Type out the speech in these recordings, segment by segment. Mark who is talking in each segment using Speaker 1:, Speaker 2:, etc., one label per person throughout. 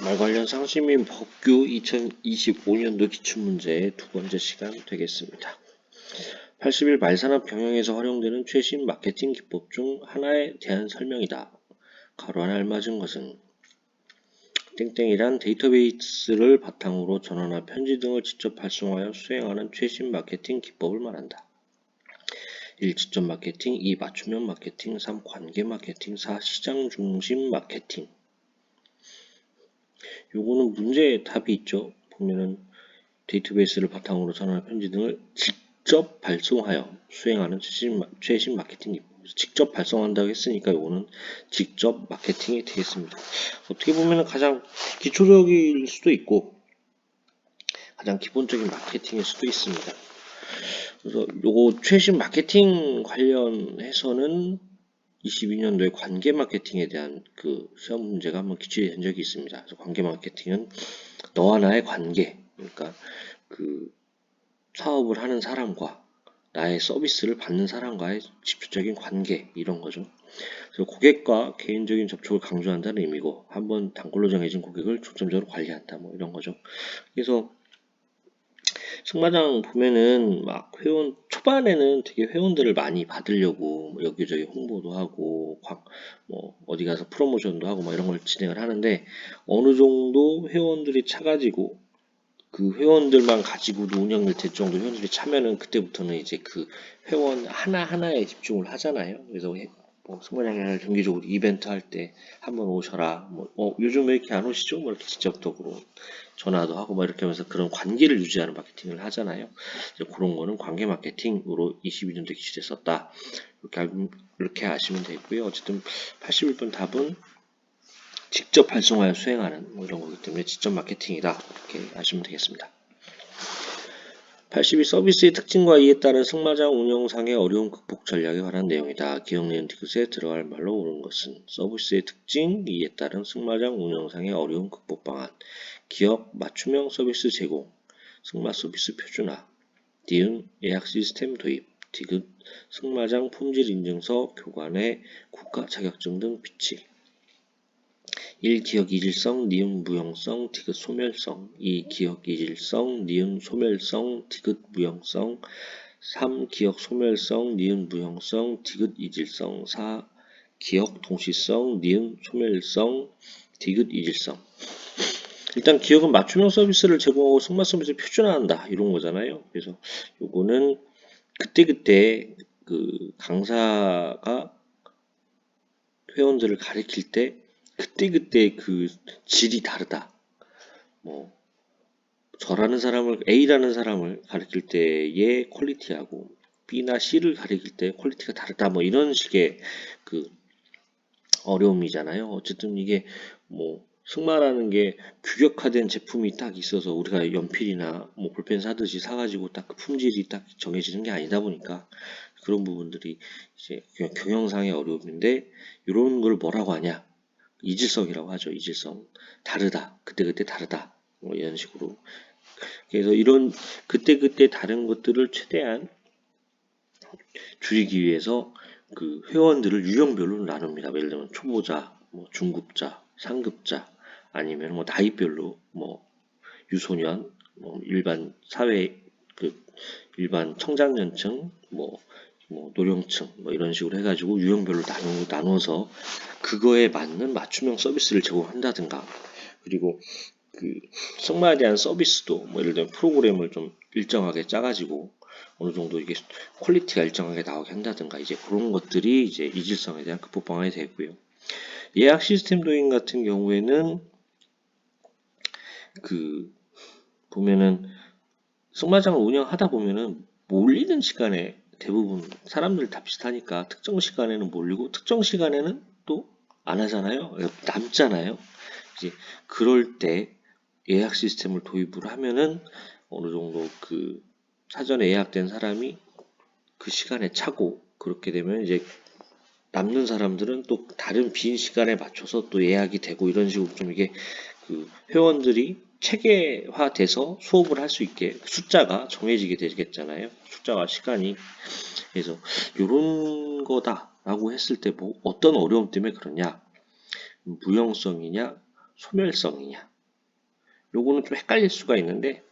Speaker 1: 말 관련 상시 및 법규 2025년도 기출문제의 두 번째 시간 되겠습니다. 80일 말산업 경영에서 활용되는 최신 마케팅 기법 중 하나에 대한 설명이다. 가로 하나 알맞은 것은 땡땡이란 데이터베이스를 바탕으로 전화나 편지 등을 직접 발송하여 수행하는 최신 마케팅 기법을 말한다. 1. 직접 마케팅, 2. 맞춤형 마케팅, 3. 관계 마케팅, 4. 시장 중심 마케팅. 요거는 문제의 답이 있죠. 보면은 데이터베이스를 바탕으로 전화나 편지 등을 직접 발송하여 수행하는 최신 마케팅 기법. 직접 발송한다고 했으니까 요거는 직접 마케팅이 되겠습니다. 어떻게 보면은 가장 기초적일 수도 있고 가장 기본적인 마케팅일 수도 있습니다. 그래서 요거 최신 마케팅 관련해서는 22년도에 관계 마케팅에 대한 그 시험 문제가 한번 기출이 된 적이 있습니다. 그래서 관계 마케팅은 너와 나의 관계, 그러니까 그 사업을 하는 사람과 나의 서비스를 받는 사람과의 직접적인 관계, 이런 거죠. 그래서 고객과 개인적인 접촉을 강조한다는 의미고, 한번 단골로 정해진 고객을 중점적으로 관리한다, 뭐 이런 거죠. 그래서 승마장 보면은 막 회원 초반에는 되게 회원들을 많이 받으려고 뭐 여기저기 홍보도 하고 뭐 어디 가서 프로모션도 하고 막 이런 걸 진행을 하는데, 어느 정도 회원들이 차가지고 그 회원들만 가지고도 운영이 될 정도 회원들이 차면은 그때부터는 이제 그 회원 하나하나에 집중을 하잖아요. 그래서 뭐 승마장을 정기적으로 이벤트 할 때 한번 오셔라. 뭐 요즘 왜 이렇게 안 오시죠? 뭐 이렇게 직접적으로 전화도 하고 막 이렇게 하면서 그런 관계를 유지하는 마케팅을 하잖아요. 그런 거는 관계 마케팅으로 22년도 기출에 썼다. 이렇게 아시면 되고요. 어쨌든 81번 답은 직접 발송하여 수행하는 뭐 이런 거기 때문에 직접 마케팅이다. 이렇게 아시면 되겠습니다. 82 서비스의 특징과 이에 따른 승마장 운영상의 어려움 극복 전략에 관한 내용이다. 기억 니은 디귿에 들어갈 말로 옳은 것은 서비스의 특징, 이에 따른 승마장 운영상의 어려움 극복 방안. 기업 맞춤형 서비스 제공, 승마 서비스 표준화, 니은 예약 시스템 도입, 디귿 승마장 품질 인증서 교관의 국가 자격증 등 비치. 1. 기억 이질성, 니은 무용성, 디귿 소멸성. 2. 기억 이질성, 니은 소멸성, 디귿 무용성. 3. 기억 소멸성, 니은 무용성, 디귿 이질성. 4. 기억 동시성, 니은 소멸성, 디귿 이질성. 일단 기억은 맞춤형 서비스를 제공하고 승마 서비스를 표준화한다, 이런 거잖아요. 그래서 요거는 그때그때 그 강사가 회원들을 가르칠 때 그때그때 그 질이 다르다. 뭐 저라는 사람을 A라는 사람을 가르칠 때의 퀄리티하고 B나 C를 가르칠 때 퀄리티가 다르다. 뭐 이런 식의 그 어려움이잖아요. 어쨌든 이게 뭐 승마라는 게 규격화된 제품이 딱 있어서 우리가 연필이나 뭐 볼펜 사듯이 사가지고 딱 그 품질이 딱 정해지는 게 아니다 보니까 그런 부분들이 이제 경영상의 어려움인데, 이런 걸 뭐라고 하냐? 이질성이라고 하죠. 이질성. 다르다. 그때그때 다르다. 뭐 이런 식으로. 그래서 이런 그때그때 다른 것들을 최대한 줄이기 위해서 그 회원들을 유형별로 나눕니다. 예를 들면 초보자, 뭐 중급자, 상급자, 아니면 뭐 나이별로 뭐 유소년, 뭐 일반 사회 그 일반 청장년층, 뭐 노령층, 뭐 이런 식으로 해가지고 유형별로 나눠서 그거에 맞는 맞춤형 서비스를 제공한다든가, 그리고 그 승마에 대한 서비스도 뭐 예를 들면 프로그램을 좀 일정하게 짜가지고 어느 정도 이게 퀄리티가 일정하게 나오게 한다든가, 이제 그런 것들이 이제 이질성에 대한 극복 방안이 되고요. 예약 시스템 도입 같은 경우에는 그 보면은 승마장을 운영하다 보면은 몰리는 시간에 대부분 사람들 다 비슷하니까 특정 시간에는 몰리고 특정 시간에는 또 안 하잖아요. 남잖아요. 이제 그럴 때 예약 시스템을 도입을 하면은 어느 정도 그 사전에 예약된 사람이 그 시간에 차고, 그렇게 되면 이제 남는 사람들은 또 다른 빈 시간에 맞춰서 또 예약이 되고, 이런 식으로 좀 이게 그 회원들이 체계화돼서 수업을 할 수 있게 숫자가 정해지게 되겠잖아요. 숫자와 시간이. 그래서 요런 거다라고 했을 때 뭐 어떤 어려움 때문에 그러냐? 무형성이냐? 소멸성이냐? 요거는 좀 헷갈릴 수가 있는데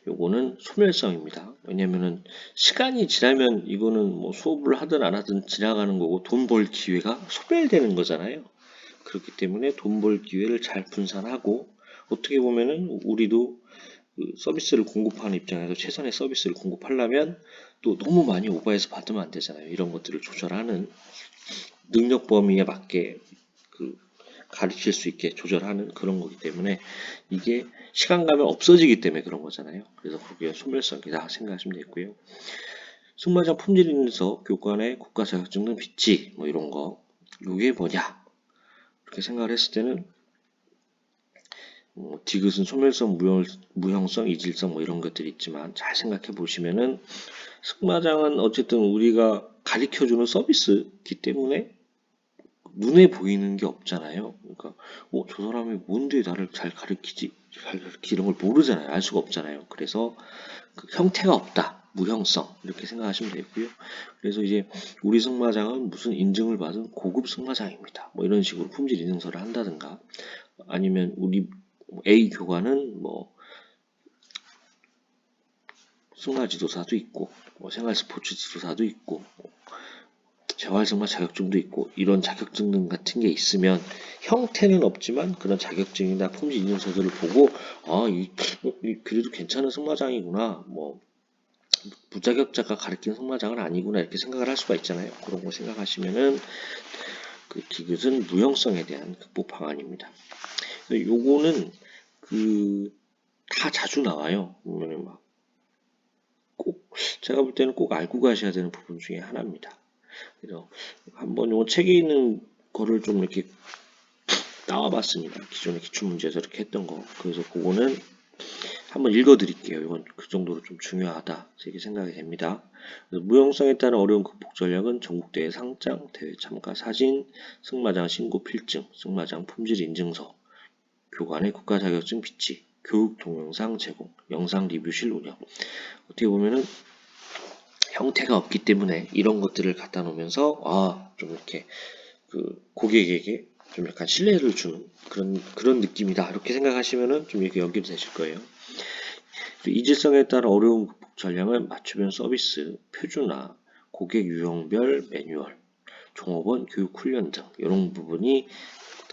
Speaker 1: 요거는 소멸성입니다. 왜냐면은 시간이 지나면 이거는 뭐 수업을 하든 안 하든 지나가는 거고 돈 벌 기회가 소멸되는 거잖아요. 그렇기 때문에 돈 벌 기회를 잘 분산하고 어떻게 보면은 우리도 그 서비스를 공급하는 입장에서 최선의 서비스를 공급하려면 또 너무 많이 오버해서 받으면 안 되잖아요. 이런 것들을 조절하는 능력 범위에 맞게 그 가르칠 수 있게 조절하는 그런 거기 때문에 이게 시간 가면 없어지기 때문에 그런 거잖아요. 그래서 그게 소멸성이다 생각하시면 되고요. 승마장 품질 인서 교관의 국가 자격증 등 비치 뭐 이런 거 이게 뭐냐 이렇게 생각을 했을 때는 디귿은 소멸성, 무형성, 이질성 뭐 이런 것들이 있지만 잘 생각해 보시면은 승마장은 어쨌든 우리가 가르쳐주는 서비스이기 때문에 눈에 보이는 게 없잖아요. 그러니까 저 사람이 뭔데 나를 잘 가르치지? 잘 가르치 이런 걸 모르잖아요. 알 수가 없잖아요. 그래서 그 형태가 없다. 무형성 이렇게 생각하시면 되고요. 그래서 이제 우리 승마장은 무슨 인증을 받은 고급 승마장입니다. 뭐 이런 식으로 품질 인증서를 한다든가 아니면 우리 A 교관은 뭐 승마 지도사도 있고 뭐 생활 스포츠 지도사도 있고 재활승마 자격증도 있고 이런 자격증 같은 게 있으면 형태는 없지만 그런 자격증이나 품질 인증서들을 보고 그래도 괜찮은 승마장이구나 뭐 무자격자가 가르치는 승마장은 아니구나 이렇게 생각을 할 수가 있잖아요. 그런 거 생각하시면은 그 디귿은 무형성에 대한 극복 방안입니다. 요거는 다 자주 나와요. 보면은 꼭 제가 볼 때는 꼭 알고 가셔야 되는 부분 중에 하나입니다. 그래서 한번 요 책에 있는 거를 좀 이렇게 나와봤습니다. 기존의 기출문제에서 이렇게 했던 거. 그래서 그거는 한번 읽어드릴게요. 이건 그 정도로 좀 중요하다. 이렇게 생각이 됩니다. 무용성에 따른 어려운 극복 전략은 전국대회 상장, 대회 참가 사진, 승마장 신고 필증, 승마장 품질 인증서, 교관의 국가 자격증 비치, 교육 동영상 제공, 영상 리뷰실 운영. 어떻게 보면은 형태가 없기 때문에 이런 것들을 갖다 놓으면서 좀 이렇게 그 고객에게 좀 약간 신뢰를 주는 그런 느낌이다. 이렇게 생각하시면은 좀 이렇게 연결되실 거예요. 이질성에 따른 어려운 극복 전략은 맞춤형 서비스, 표준화, 고객 유형별 매뉴얼, 종업원 교육 훈련 등 이런 부분이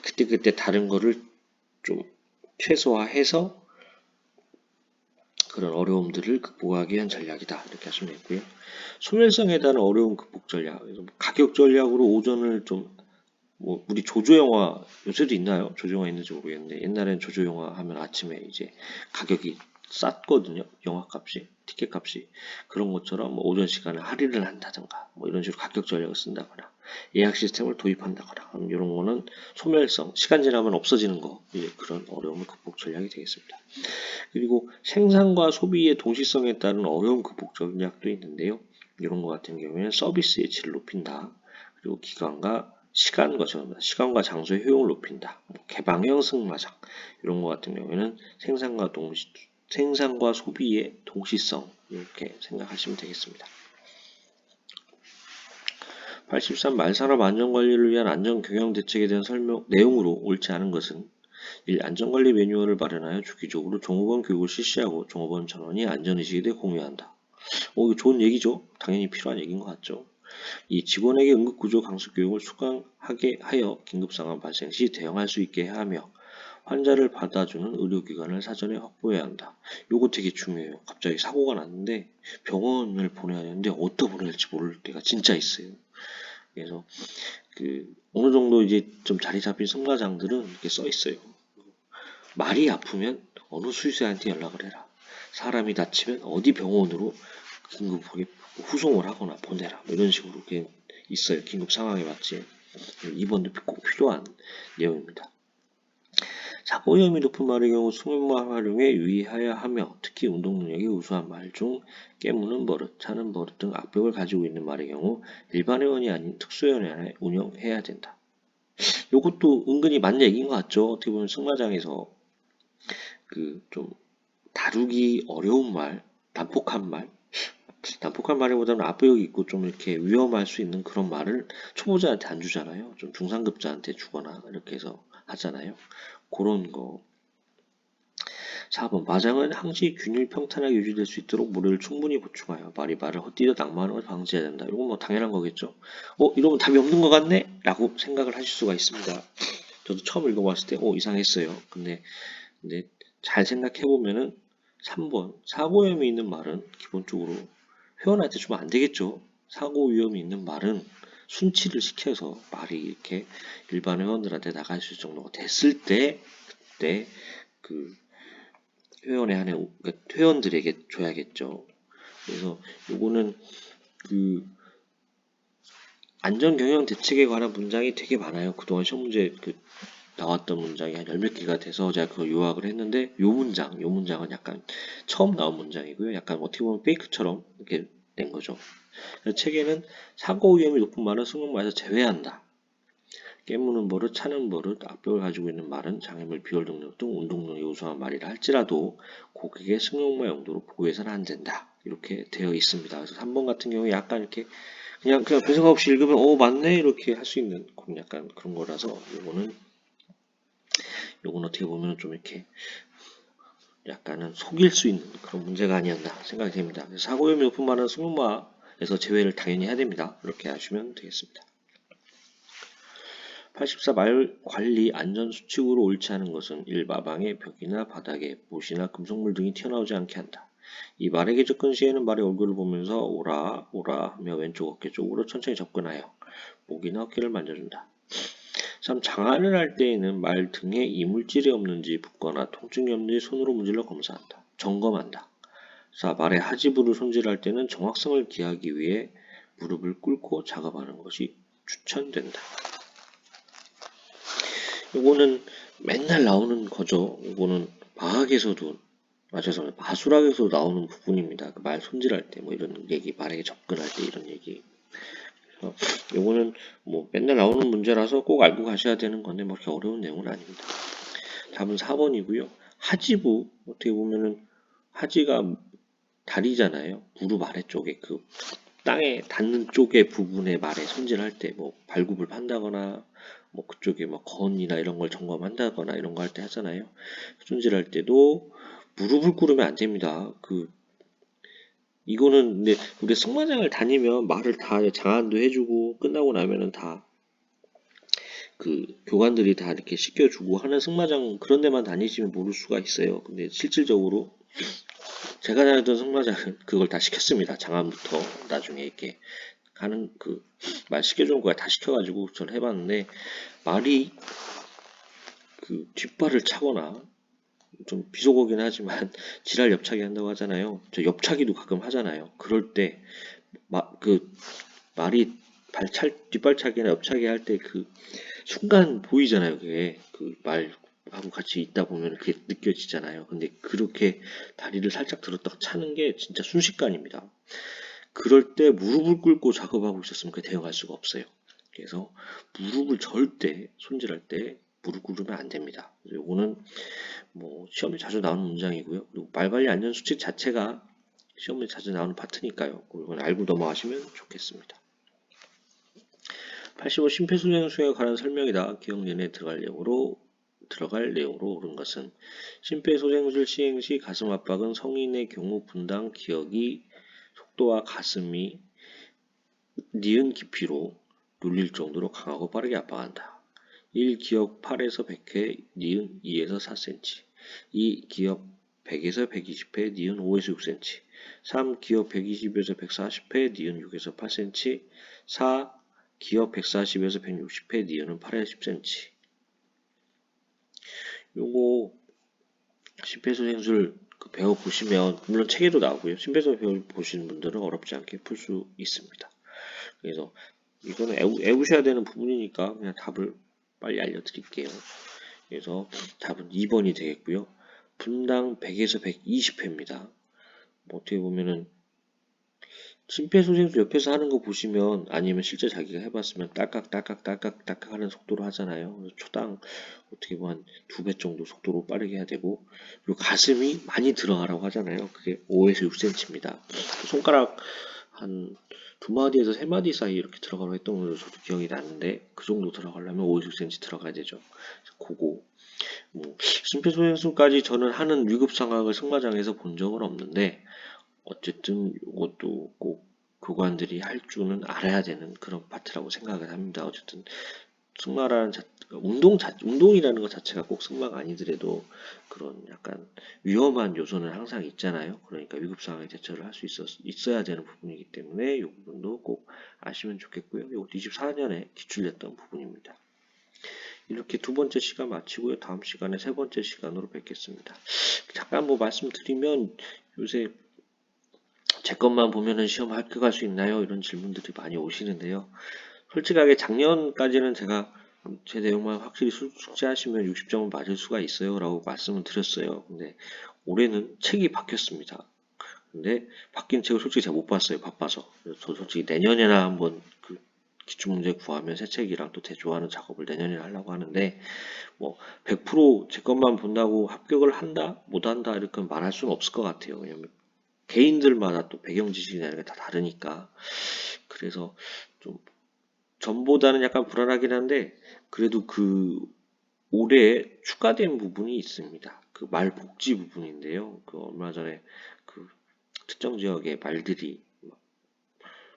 Speaker 1: 그때그때 다른 거를 좀 최소화해서 그런 어려움들을 극복하기 위한 전략이다. 이렇게 하시면 되고요. 소멸성에 따른 어려운 극복 전략. 가격 전략으로 오전을 우리 조조 영화 요새도 있나요? 조조 영화 있는지 모르겠는데 옛날엔 조조 영화 하면 아침에 이제 가격이 쌌거든요. 영화 값이, 티켓 값이. 그런 것처럼 뭐 오전 시간에 할인을 한다든가 뭐 이런 식으로 가격 전략을 쓴다거나 예약 시스템을 도입한다거나 이런 거는 소멸성, 시간 지나면 없어지는 거 이제 그런 어려움을 극복 전략이 되겠습니다. 그리고 생산과 소비의 동시성에 따른 어려운 극복 전략도 있는데요. 이런 것 같은 경우에는 서비스의 질을 높인다. 그리고 시간과 장소의 효용을 높인다. 개방형 승마장 이런 것 같은 경우에는 생산과 소비의 동시성 이렇게 생각하시면 되겠습니다. 83 말산업 안전관리를 위한 안전경영 대책에 대한 내용으로 옳지 않은 것은 1. 안전관리 매뉴얼을 마련하여 주기적으로 종업원 교육을 실시하고 종업원 전원이 안전의식에 대해 공유한다. 이거 좋은 얘기죠. 당연히 필요한 얘기인 것 같죠. 2. 직원에게 응급구조 강습 교육을 수강하게 하여 긴급상황 발생 시 대응할 수 있게 하며 환자를 받아주는 의료기관을 사전에 확보해야 한다. 요거 되게 중요해요. 갑자기 사고가 났는데 병원을 보내야 되는데 어디다 보내야 할지 모를 때가 진짜 있어요. 그래서 어느 정도 이제 좀 자리 잡힌 승마장들은 이렇게 써 있어요. 말이 아프면 어느 수의사한테 연락을 해라. 사람이 다치면 어디 병원으로 긴급하게 후송을 하거나 보내라. 이런 식으로 이렇게 있어요. 긴급 상황에 맞지. 입원도 꼭 필요한 내용입니다. 사고 위험이 높은 말의 경우 수면말 활용에 유의해야 하며 특히 운동 능력이 우수한 말 중 깨무는 버릇, 차는 버릇 등 악벽을 가지고 있는 말의 경우 일반 회원이 아닌 특수회원에 운영해야 된다. 이것도 은근히 맞는 얘기인 것 같죠. 어떻게 보면 승마장에서 좀 다루기 어려운 말, 난폭한 말이보다는 압력이 있고 좀 이렇게 위험할 수 있는 그런 말을 초보자한테 안 주잖아요. 좀 중상급자한테 주거나 이렇게 해서 하잖아요. 그런 거 4번 마장은 항시 균일 평탄하게 유지될 수 있도록 모래를 충분히 보충하여 말을 헛디뎌 낙마하는 것을 방지해야 된다. 이건 뭐 당연한 거겠죠. 이러면 답이 없는 것 같네? 라고 생각을 하실 수가 있습니다. 저도 처음 읽어봤을 때 이상했어요. 근데 잘 생각해보면은 3번 사고 위험이 있는 말은 기본적으로 회원한테 주면 안 되겠죠. 사고 위험이 있는 말은 순치를 시켜서 말이 이렇게 일반 회원들한테 나갈 수 있을 정도가 됐을 때 그때 그 회원에 한해 회원들에게 줘야겠죠. 그래서 요거는 그 안전 경영 대책에 관한 문장이 되게 많아요. 그동안 시험 문제 나왔던 문장이 한 열 몇 개가 돼서 제가 그걸 요약을 했는데 요 문장은 약간 처음 나온 문장이고요. 약간 어떻게 보면 페이크처럼 이렇게 낸 거죠. 책에는 사고 위험이 높은 말은 승용말에서 제외한다. 깨무는 버릇, 차는 버릇, 악벽을 가지고 있는 말은 장애물, 비열 능력 등 운동능력이 우수한 말이라 할지라도 고객의 승용말 용도로 보호해서는 안 된다. 이렇게 되어 있습니다. 그래서 3번 같은 경우에 약간 이렇게 그냥 별 생각 없이 읽으면 맞네 이렇게 할 수 있는 약간 그런 거라서 요건 어떻게 보면 좀 이렇게 약간은 속일 수 있는 그런 문제가 아니었나 생각이 됩니다. 사고 위험이 높은 말은 승용마에서 제외를 당연히 해야 됩니다. 이렇게 하시면 되겠습니다. 84. 말 관리 안전 수칙으로 옳지 않은 것은 1. 마방에 벽이나 바닥에 못이나 금속물 등이 튀어나오지 않게 한다. 이 말에게 접근 시에는 말의 얼굴을 보면서 오라 오라 하며 왼쪽 어깨 쪽으로 천천히 접근하여 목이나 어깨를 만져준다. 3. 장안을 할 때에는 말 등에 이물질이 없는지 붓거나 통증이 없는지 손으로 문질러 검사한다. 점검한다. 4. 말의 하지부를 손질할 때는 정확성을 기하기 위해 무릎을 꿇고 작업하는 것이 추천된다. 요거는 맨날 나오는 거죠. 요거는 마술학에서도 나오는 부분입니다. 말 손질할 때 이런 얘기, 말에게 접근할 때 이런 얘기. 요거는 맨날 나오는 문제라서 꼭 알고 가셔야 되는 건데 그렇게 어려운 내용은 아닙니다. 답은 4번이고요. 하지부 어떻게 보면은 하지가 다리잖아요. 무릎 아래쪽에 땅에 닿는 쪽의 부분의 말에 손질할 때 발굽을 판다거나 그쪽에 건이나 이런 걸 점검한다거나 이런 거 할 때 하잖아요. 손질할 때도 무릎을 꿇으면 안 됩니다. 이거는 근데 우리 승마장을 다니면 말을 다 장안도 해주고 끝나고 나면은 다 교관들이 다 이렇게 시켜주고 하는 승마장 그런 데만 다니시면 모를 수가 있어요. 근데 실질적으로 제가 다녔던 승마장은 그걸 다 시켰습니다. 장안부터 나중에 이렇게 하는 말 시켜주는 거야 다 시켜가지고 저는 해봤는데 말이 뒷발을 차거나 좀 비속어긴 하지만 지랄 옆차기 한다고 하잖아요. 저 옆차기도 가끔 하잖아요. 그럴 때 말이 뒷발차기나 옆차기 할 때 순간 보이잖아요. 그게 말하고 같이 있다 보면 그게 느껴지잖아요. 근데 그렇게 다리를 살짝 들었다가 차는 게 진짜 순식간입니다. 그럴 때 무릎을 꿇고 작업하고 있었으면 대응할 수가 없어요. 그래서 무릎을 절대 손질할 때 무릎 꿇으면 안 됩니다. 요거는 시험에 자주 나오는 문장이고요. 그리고 말관리 안전 수칙 자체가 시험에 자주 나오는 파트니까요. 이건 알고 넘어가시면 좋겠습니다. 85. 심폐소생술에 관한 설명이다. 기억 내내 들어갈 내용으로 옳은 것은 심폐소생술 시행 시 가슴 압박은 성인의 경우 분당 기억이 속도와 가슴이 니은 깊이로 눌릴 정도로 강하고 빠르게 압박한다. 1. 기억 8에서 100회, 니은 2에서 4cm. 2. 기억 100에서 120회, 니은 5에서 6cm. 3. 기억 120에서 140회, 니은 6에서 8cm. 4. 기억 140에서 160회, 니은은 8에서 10cm. 요거 심폐소생술 배워보시면 물론 책에도 나오고요. 심폐소생술 배워보시는 분들은 어렵지 않게 풀 수 있습니다. 그래서 이거는 외우셔야 되는 부분이니까 그냥 답을 빨리 알려드릴게요. 그래서 답은 2번이 되겠고요. 분당 100에서 120회입니다. 어떻게 보면은 심폐소생술 옆에서 하는 거 보시면 아니면 실제 자기가 해봤으면 딸깍 하는 속도로 하잖아요. 그래서 초당 어떻게 보면 2배 정도 속도로 빠르게 해야 되고 그리고 가슴이 많이 들어가라고 하잖아요. 그게 5에서 6cm입니다. 손가락 한 2마디에서 3마디 사이 이렇게 들어가라고 했던 걸로 저도 기억이 나는데 그 정도 들어가려면 5에서 6cm 들어가야 되죠. 그거 심폐소생술까지 저는 하는 위급 상황을 승마장에서 본 적은 없는데, 어쨌든 이것도 꼭 교관들이 할 줄은 알아야 되는 그런 파트라고 생각을 합니다. 어쨌든 승마라는 운동이라는 것 자체가 꼭 승마가 아니더라도 그런 약간 위험한 요소는 항상 있잖아요. 그러니까 위급 상황에 대처를 할 수 있어야 되는 부분이기 때문에 이 부분도 꼭 아시면 좋겠고요. 이것도 24년에 기출됐던 부분입니다. 이렇게 두 번째 시간 마치고요. 다음 시간에 세 번째 시간으로 뵙겠습니다. 잠깐 말씀드리면 요새 제 것만 보면은 시험 합격할 수 있나요? 이런 질문들이 많이 오시는데요. 솔직하게 작년까지는 제가 제 내용만 확실히 숙지하시면 60점은 맞을 수가 있어요 라고 말씀을 드렸어요. 근데 올해는 책이 바뀌었습니다. 근데 바뀐 책을 솔직히 제가 못 봤어요. 바빠서. 그래서 저 솔직히 내년에나 한번 그 기출문제 구하면 새 책이랑 또 대조하는 작업을 내년에 하려고 하는데 100%제 것만 본다고 합격을 한다? 못한다? 이렇게 말할 수는 없을 것 같아요. 왜냐면 개인들마다 또 배경 지식이나 이런 게 다 다르니까. 그래서 좀 전보다는 약간 불안하긴 한데 그래도 그 올해 추가된 부분이 있습니다. 그 말 복지 부분인데요. 그 얼마 전에 그 특정 지역의 말들이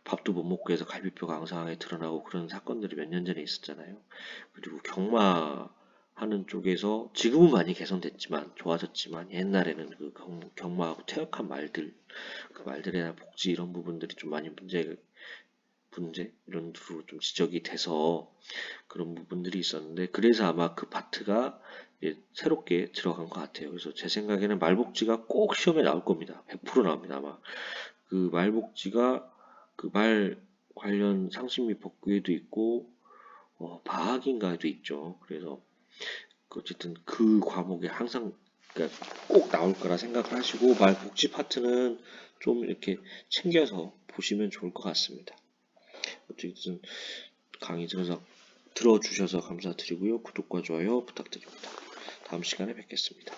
Speaker 1: 밥도 못 먹고 해서 갈비뼈가 앙상하게 드러나고 그런 사건들이 몇 년 전에 있었잖아요. 그리고 경마하는 쪽에서 지금은 많이 개선됐지만 좋아졌지만 옛날에는 그 경마하고 퇴역한 말들 그 말들에 대한 복지 이런 부분들이 좀 많이 문제 이런 식으로 좀 지적이 돼서 그런 부분들이 있었는데 그래서 아마 그 파트가 이제 새롭게 들어간 것 같아요. 그래서 제 생각에는 말복지가 꼭 시험에 나올 겁니다. 100% 나옵니다. 아마 그 말복지가 그 말 관련 상식 및 법규에도 있고 과학인가에도 있죠. 그래서 어쨌든 그 과목에 항상 그러니까 꼭 나올 거라 생각을 하시고 말복지 파트는 좀 이렇게 챙겨서 보시면 좋을 것 같습니다. 어쨌든 강의 들어주셔서 감사드리고요. 구독과 좋아요 부탁드립니다. 다음 시간에 뵙겠습니다.